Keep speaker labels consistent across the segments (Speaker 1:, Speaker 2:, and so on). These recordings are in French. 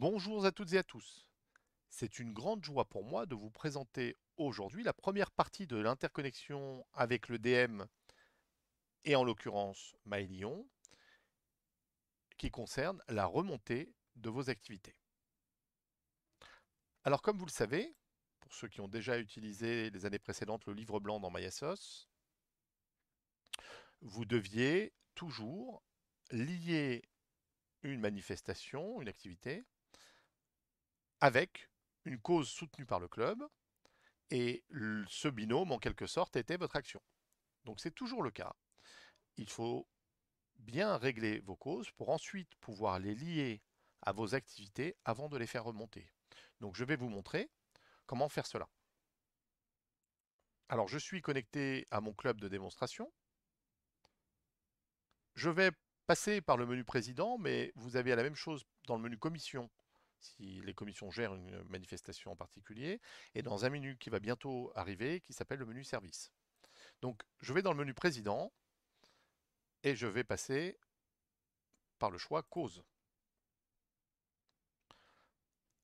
Speaker 1: Bonjour à toutes et à tous. C'est une grande joie pour moi de vous présenter aujourd'hui la première partie de l'interconnexion avec le DM et en l'occurrence MyLion qui concerne la remontée de vos activités. Alors comme vous le savez, pour ceux qui ont déjà utilisé les années précédentes le livre blanc dans MyAssos, vous deviez toujours lier une manifestation, une activité, avec une cause soutenue par le club et ce binôme en quelque sorte était votre action. Donc c'est toujours le cas. Il faut bien régler vos causes pour ensuite pouvoir les lier à vos activités avant de les faire remonter. Donc je vais vous montrer comment faire cela. Alors je suis connecté à mon club de démonstration. Je vais passer par le menu président, mais vous avez la même chose dans le menu commission si les commissions gèrent une manifestation en particulier, et dans un menu qui va bientôt arriver qui s'appelle le menu service. Donc je vais dans le menu président et je vais passer par le choix cause.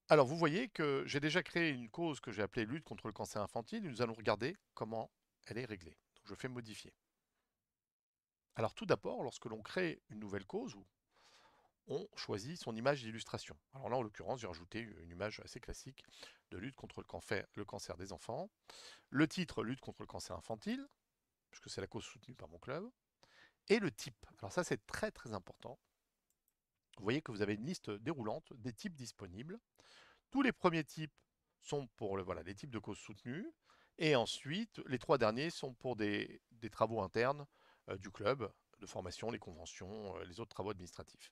Speaker 1: Alors vous voyez que j'ai déjà créé une cause que j'ai appelée lutte contre le cancer infantile et nous allons regarder comment elle est réglée. Donc je fais modifier. Alors tout d'abord, lorsque l'on crée une nouvelle cause, on choisit son image d'illustration. Alors là, en l'occurrence, j'ai rajouté une image assez classique de lutte contre le cancer des enfants. Le titre, lutte contre le cancer infantile, puisque c'est la cause soutenue par mon club. Et le type. Alors ça, c'est très très important. Vous voyez que vous avez une liste déroulante des types disponibles. Tous les premiers types sont pour les types de causes soutenues. Et ensuite, les trois derniers sont pour des travaux internes du club, de formation, les conventions, les autres travaux administratifs.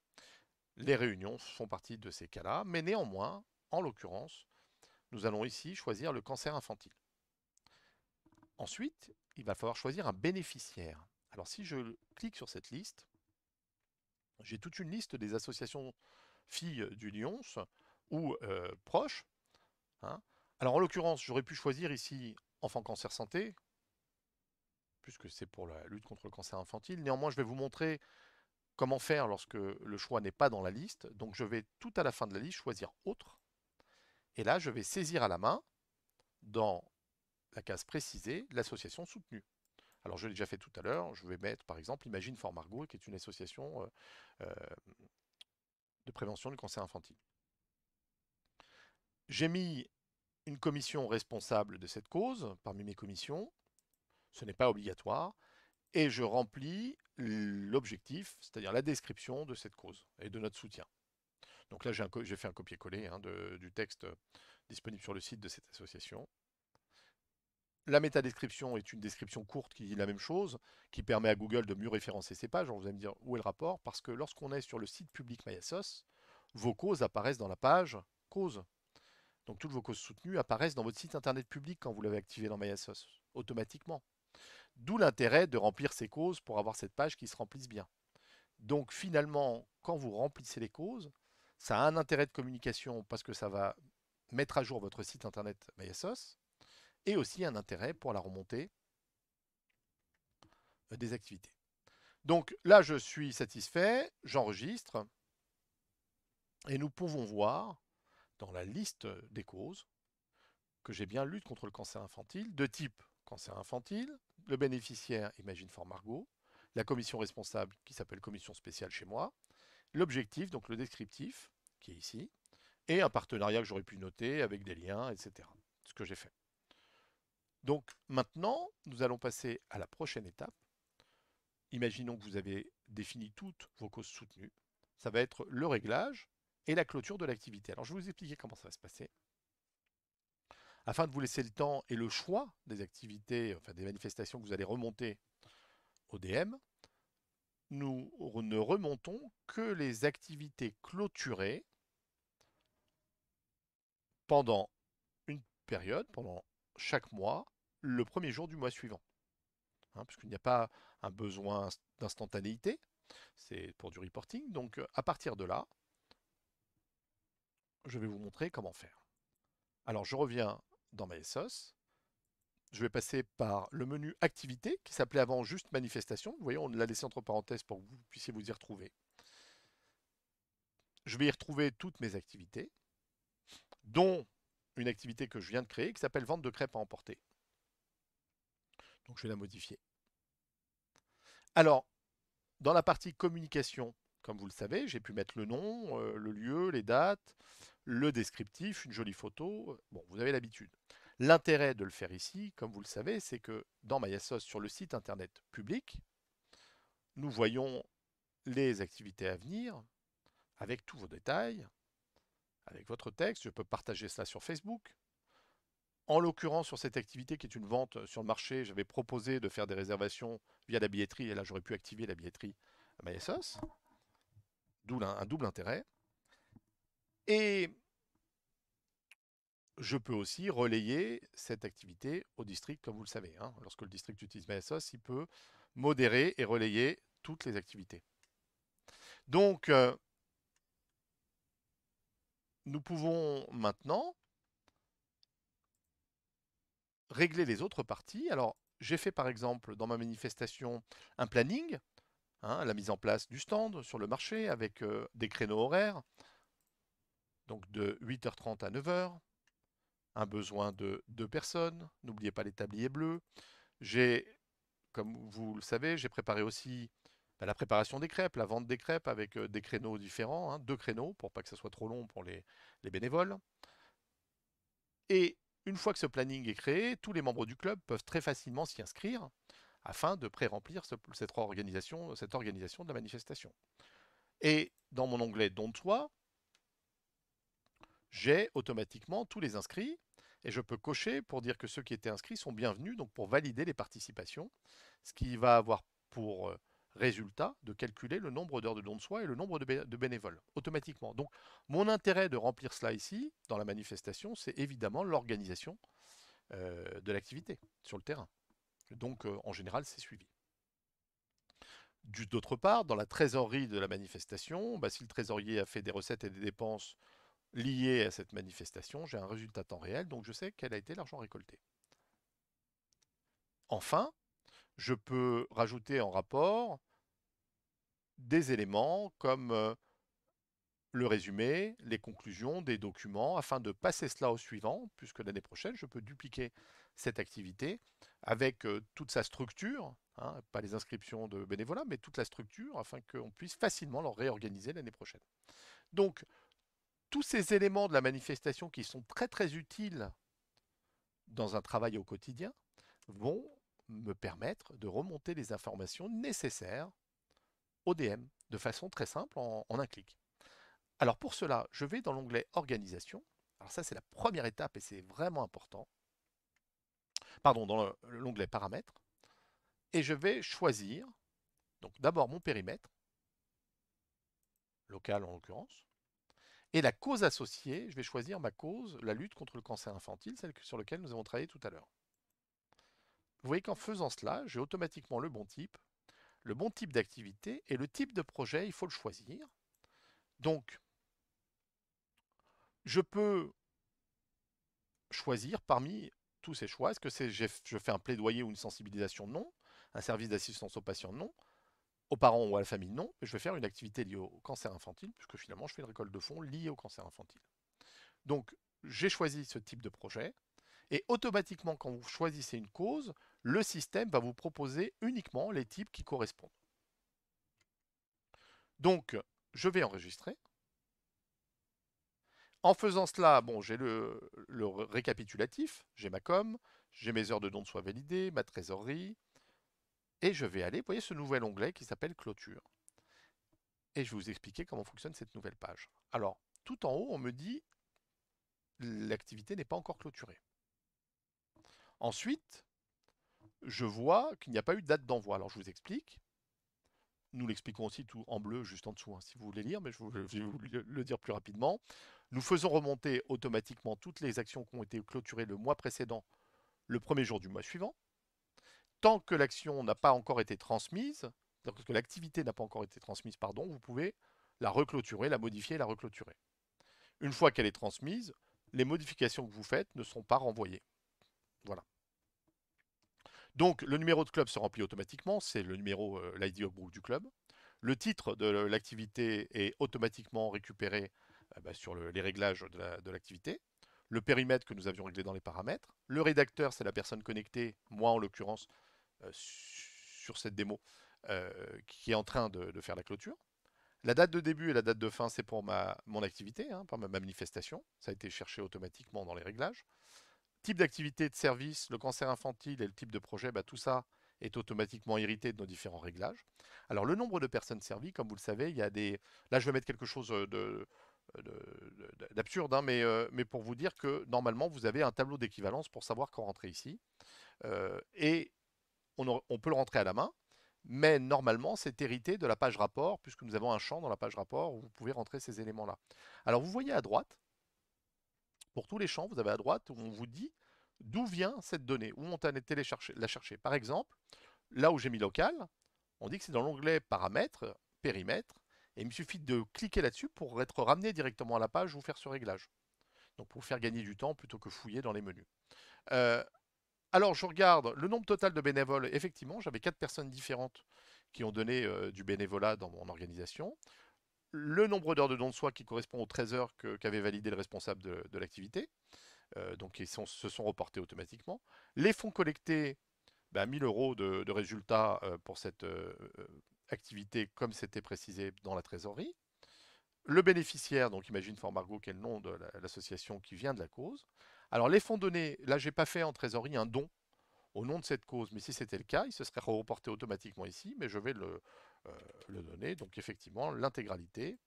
Speaker 1: Les réunions font partie de ces cas-là, mais néanmoins, en l'occurrence, nous allons ici choisir le cancer infantile. Ensuite, il va falloir choisir un bénéficiaire. Alors si je clique sur cette liste, j'ai toute une liste des associations filles du Lyons ou proches. Hein. Alors en l'occurrence, j'aurais pu choisir ici Enfant Cancer Santé, puisque c'est pour la lutte contre le cancer infantile. Néanmoins, je vais vous montrer comment faire lorsque le choix n'est pas dans la liste. Donc je vais tout à la fin de la liste choisir Autre. Et là, je vais saisir à la main, dans la case précisée, l'association soutenue. Alors je l'ai déjà fait tout à l'heure, je vais mettre par exemple Imagine for Margot, qui est une association euh, de prévention du cancer infantile. J'ai mis une commission responsable de cette cause parmi mes commissions, ce n'est pas obligatoire, et je remplis l'objectif, c'est-à-dire la description de cette cause et de notre soutien. Donc là, j'ai fait un copier-coller du texte disponible sur le site de cette association. La métadescription est une description courte qui dit la même chose, qui permet à Google de mieux référencer ses pages. Alors vous allez me dire où est le rapport, parce que lorsqu'on est sur le site public MyAssos, vos causes apparaissent dans la page causes. Donc toutes vos causes soutenues apparaissent dans votre site internet public quand vous l'avez activé dans MyAssos, automatiquement. D'où l'intérêt de remplir ces causes pour avoir cette page qui se remplisse bien. Donc finalement, quand vous remplissez les causes, ça a un intérêt de communication parce que ça va mettre à jour votre site internet MyAssos et aussi un intérêt pour la remontée des activités. Donc là, je suis satisfait, j'enregistre et nous pouvons voir dans la liste des causes que j'ai bien lutte contre le cancer infantile de type cancer infantile, le bénéficiaire Imagine for Margot, la commission responsable qui s'appelle commission spéciale chez moi, l'objectif, donc le descriptif qui est ici, et un partenariat que j'aurais pu noter avec des liens, etc. Ce que j'ai fait. Donc maintenant, nous allons passer à la prochaine étape. Imaginons que vous avez défini toutes vos causes soutenues. Ça va être le réglage et la clôture de l'activité. Alors je vais vous expliquer comment ça va se passer. Afin de vous laisser le temps et le choix des activités, enfin des manifestations que vous allez remonter au DM, nous ne remontons que les activités clôturées pendant une période, pendant chaque mois, le premier jour du mois suivant. Hein, puisqu'il n'y a pas un besoin d'instantanéité, c'est pour du reporting. Donc à partir de là, je vais vous montrer comment faire. Alors je reviens dans MySauce. Je vais passer par le menu activité qui s'appelait avant juste manifestation. Vous voyez, on l'a laissé entre parenthèses pour que vous puissiez vous y retrouver. Je vais y retrouver toutes mes activités, dont une activité que je viens de créer qui s'appelle vente de crêpes à emporter. Donc je vais la modifier. Alors, dans la partie communication, comme vous le savez, j'ai pu mettre le nom, le lieu, les dates, le descriptif, une jolie photo. Bon, vous avez l'habitude. L'intérêt de le faire ici, comme vous le savez, c'est que dans MyAsos, sur le site internet public, nous voyons les activités à venir avec tous vos détails, avec votre texte. Je peux partager cela sur Facebook. En l'occurrence, sur cette activité qui est une vente sur le marché, j'avais proposé de faire des réservations via la billetterie, et là j'aurais pu activer la billetterie à MyAsos, d'où un double intérêt. Et je peux aussi relayer cette activité au district, comme vous le savez. Hein. Lorsque le district utilise MyAsos, il peut modérer et relayer toutes les activités. Donc, nous pouvons maintenant régler les autres parties. Alors, j'ai fait par exemple dans ma manifestation un planning, hein, la mise en place du stand sur le marché avec des créneaux horaires, donc de 8h30 à 9h, un besoin de 2 personnes, n'oubliez pas les tabliers bleus. J'ai, comme vous le savez, j'ai préparé aussi la préparation des crêpes, la vente des crêpes avec des créneaux différents, hein, 2 créneaux pour pas que ça soit trop long pour les bénévoles. Et une fois que ce planning est créé, tous les membres du club peuvent très facilement s'y inscrire afin de pré-remplir cette organisation de la manifestation. Et dans mon onglet Don de soi, j'ai automatiquement tous les inscrits et je peux cocher pour dire que ceux qui étaient inscrits sont bienvenus, donc pour valider les participations, ce qui va avoir pour résultat de calculer le nombre d'heures de don de soi et le nombre de bénévoles automatiquement. Donc mon intérêt de remplir cela ici, dans la manifestation, c'est évidemment l'organisation de l'activité sur le terrain. Donc en général, c'est suivi. D'autre part, dans la trésorerie de la manifestation, bah, si le trésorier a fait des recettes et des dépenses liées à cette manifestation, j'ai un résultat temps réel, donc je sais quel a été l'argent récolté. Enfin, je peux rajouter en rapport des éléments comme le résumé, les conclusions des documents, afin de passer cela au suivant, puisque l'année prochaine, je peux dupliquer cette activité avec toute sa structure, hein, pas les inscriptions de bénévolat, mais toute la structure, afin qu'on puisse facilement leur réorganiser l'année prochaine. Donc, tous ces éléments de la manifestation qui sont très très utiles dans un travail au quotidien vont me permettre de remonter les informations nécessaires au DM de façon très simple en un clic. Alors pour cela, je vais dans l'onglet Organisation. Alors ça, c'est la première étape et c'est vraiment important. Pardon, dans l'onglet Paramètres. Et je vais choisir, donc d'abord mon périmètre, local en l'occurrence, et la cause associée, je vais choisir ma cause, la lutte contre le cancer infantile, celle sur laquelle nous avons travaillé tout à l'heure. Vous voyez qu'en faisant cela, j'ai automatiquement le bon type d'activité et le type de projet, il faut le choisir. Donc, je peux choisir parmi tous ces choix. Est-ce que je fais un plaidoyer ou une sensibilisation? Non. Un service d'assistance aux patients? Non. Aux parents ou à la famille? Non. Mais je vais faire une activité liée au cancer infantile, puisque finalement, je fais une récolte de fonds liée au cancer infantile. Donc, j'ai choisi ce type de projet. Et automatiquement, quand vous choisissez une cause, le système va vous proposer uniquement les types qui correspondent. Donc, je vais enregistrer. En faisant cela, bon, j'ai le récapitulatif, j'ai ma com, j'ai mes heures de don de soi validées, ma trésorerie, et je vais aller, vous voyez ce nouvel onglet qui s'appelle clôture. Et je vais vous expliquer comment fonctionne cette nouvelle page. Alors, tout en haut, on me dit l'activité n'est pas encore clôturée. Ensuite, je vois qu'il n'y a pas eu de date d'envoi. Alors, je vous explique. Nous l'expliquons aussi tout en bleu juste en dessous, hein, si vous voulez lire, mais je vais vous le dire plus rapidement. Nous faisons remonter automatiquement toutes les actions qui ont été clôturées le mois précédent, le premier jour du mois suivant. Tant que l'action n'a pas encore été transmise, donc que l'activité n'a pas encore été transmise, pardon, vous pouvez la reclôturer, la modifier et la reclôturer. Une fois qu'elle est transmise, les modifications que vous faites ne sont pas renvoyées. Voilà. Donc le numéro de club se remplit automatiquement, c'est le numéro l'ID of group du club. Le titre de l'activité est automatiquement récupéré sur les réglages de l'activité. Le périmètre que nous avions réglé dans les paramètres. Le rédacteur, c'est la personne connectée, moi en l'occurrence, sur cette démo, qui est en train de faire la clôture. La date de début et la date de fin, c'est pour mon activité, hein, pour ma manifestation. Ça a été cherché automatiquement dans les réglages. Type d'activité de service, le cancer infantile et le type de projet, tout ça est automatiquement hérité de nos différents réglages. Alors le nombre de personnes servies, comme vous le savez, il y a des... Là, je vais mettre quelque chose d'absurde, hein, mais pour vous dire que normalement, vous avez un tableau d'équivalence pour savoir quand rentrer ici. Et on peut le rentrer à la main, mais normalement, c'est hérité de la page rapport, puisque nous avons un champ dans la page rapport où vous pouvez rentrer ces éléments-là. Alors, vous voyez à droite, pour tous les champs, vous avez à droite où on vous dit d'où vient cette donnée, où on a été la chercher. Par exemple, là où j'ai mis local, on dit que c'est dans l'onglet paramètres, périmètre, et il me suffit de cliquer là-dessus pour être ramené directement à la page ou faire ce réglage. Donc pour faire gagner du temps plutôt que fouiller dans les menus. Euh, alors, je regarde le nombre total de bénévoles. Effectivement, j'avais 4 personnes différentes qui ont donné du bénévolat dans mon organisation. Le nombre d'heures de don de soi qui correspond aux 13 heures qu'avait validé le responsable de l'activité. Donc, ils se sont reportés automatiquement. Les fonds collectés, 1000 euros de résultats pour cette activité, comme c'était précisé dans la trésorerie. Le bénéficiaire, donc imagine Fort Margot, qui est le nom de l'association qui vient de la cause. Alors, les fonds donnés, là, j'ai pas fait en trésorerie un don au nom de cette cause. Mais si c'était le cas, il se serait reporté automatiquement ici, mais je vais le donner. Donc effectivement, l'intégralité.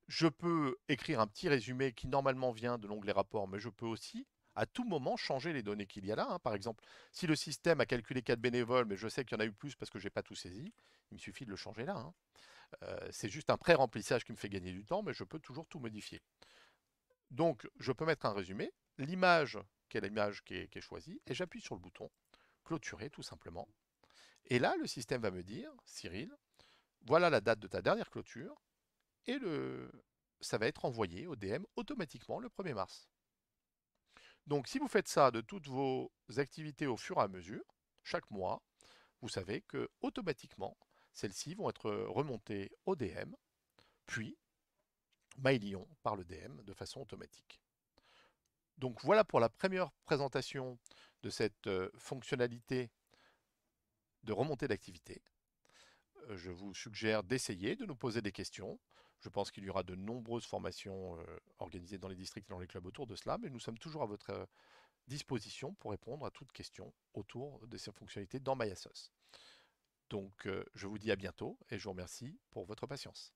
Speaker 1: Je peux écrire un petit résumé qui normalement vient de l'onglet rapport, mais je peux aussi à tout moment changer les données qu'il y a là, hein. Par exemple, si le système a calculé 4 bénévoles, mais je sais qu'il y en a eu plus parce que je n'ai pas tout saisi, il me suffit de le changer là, hein. C'est juste un pré-remplissage qui me fait gagner du temps, mais je peux toujours tout modifier. Donc, je peux mettre un résumé, l'image, qui est l'image qui est choisie, et j'appuie sur le bouton clôturer tout simplement. Et là, le système va me dire, Cyril, voilà la date de ta dernière clôture, et ça va être envoyé au DM automatiquement le 1er mars. Donc si vous faites ça de toutes vos activités au fur et à mesure, chaque mois, vous savez que automatiquement, celles-ci vont être remontées au DM, puis mailion par le DM de façon automatique. Donc voilà pour la première présentation de cette fonctionnalité de remontée d'activité. Je vous suggère d'essayer, de nous poser des questions. Je pense qu'il y aura de nombreuses formations organisées dans les districts et dans les clubs autour de cela, mais nous sommes toujours à votre disposition pour répondre à toutes questions autour de ces fonctionnalités dans MyAssos. Donc je vous dis à bientôt et je vous remercie pour votre patience.